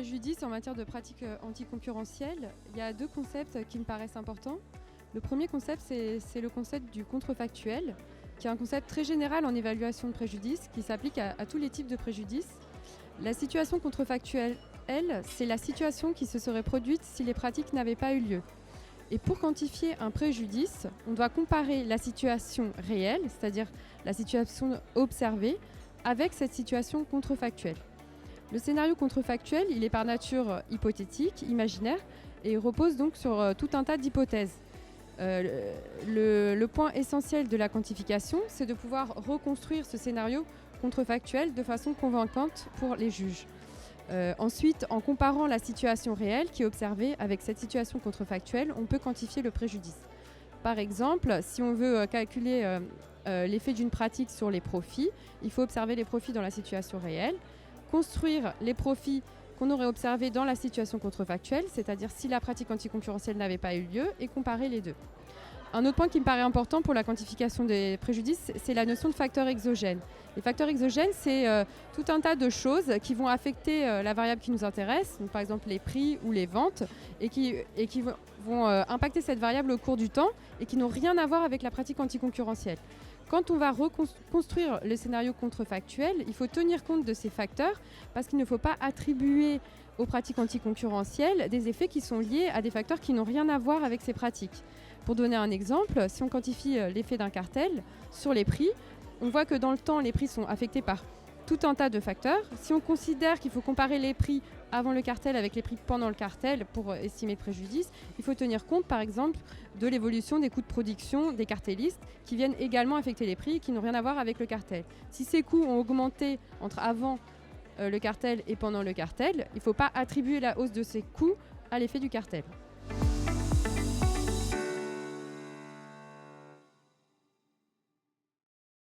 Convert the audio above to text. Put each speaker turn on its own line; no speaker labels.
préjudice en matière de pratiques anticoncurrentielles, il y a deux concepts qui me paraissent importants. Le premier concept, c'est le concept du contrefactuel, qui est un concept très général en évaluation de préjudice, qui s'applique à tous les types de préjudice. La situation contrefactuelle, elle, c'est la situation qui se serait produite si les pratiques n'avaient pas eu lieu. Et pour quantifier un préjudice, on doit comparer la situation réelle, c'est-à-dire la situation observée, avec cette situation contrefactuelle. Le scénario contrefactuel, il est par nature hypothétique, imaginaire, et il repose donc sur tout un tas d'hypothèses. Le point essentiel de la quantification, c'est de pouvoir reconstruire ce scénario contrefactuel de façon convaincante pour les juges. Ensuite, en comparant la situation réelle qui est observée avec cette situation contrefactuelle, on peut quantifier le préjudice. Par exemple, si on veut calculer l'effet d'une pratique sur les profits, il faut observer les profits dans la situation réelle, construire les profits qu'on aurait observés dans la situation contrefactuelle, c'est-à-dire si la pratique anticoncurrentielle n'avait pas eu lieu, et comparer les deux. Un autre point qui me paraît important pour la quantification des préjudices, c'est la notion de facteurs exogènes. Les facteurs exogènes, c'est tout un tas de choses qui vont affecter la variable qui nous intéresse, donc par exemple les prix ou les ventes, et qui vont impacter cette variable au cours du temps et qui n'ont rien à voir avec la pratique anticoncurrentielle. Quand on va reconstruire le scénario contrefactuel, il faut tenir compte de ces facteurs parce qu'il ne faut pas attribuer aux pratiques anticoncurrentielles des effets qui sont liés à des facteurs qui n'ont rien à voir avec ces pratiques. Pour donner un exemple, si on quantifie l'effet d'un cartel sur les prix, on voit que dans le temps, les prix sont affectés par tout un tas de facteurs. Si on considère qu'il faut comparer les prix avant le cartel avec les prix pendant le cartel pour estimer le préjudice, il faut tenir compte par exemple de l'évolution des coûts de production des cartellistes qui viennent également affecter les prix et qui n'ont rien à voir avec le cartel. Si ces coûts ont augmenté entre avant le cartel et pendant le cartel, il ne faut pas attribuer la hausse de ces coûts à l'effet du cartel.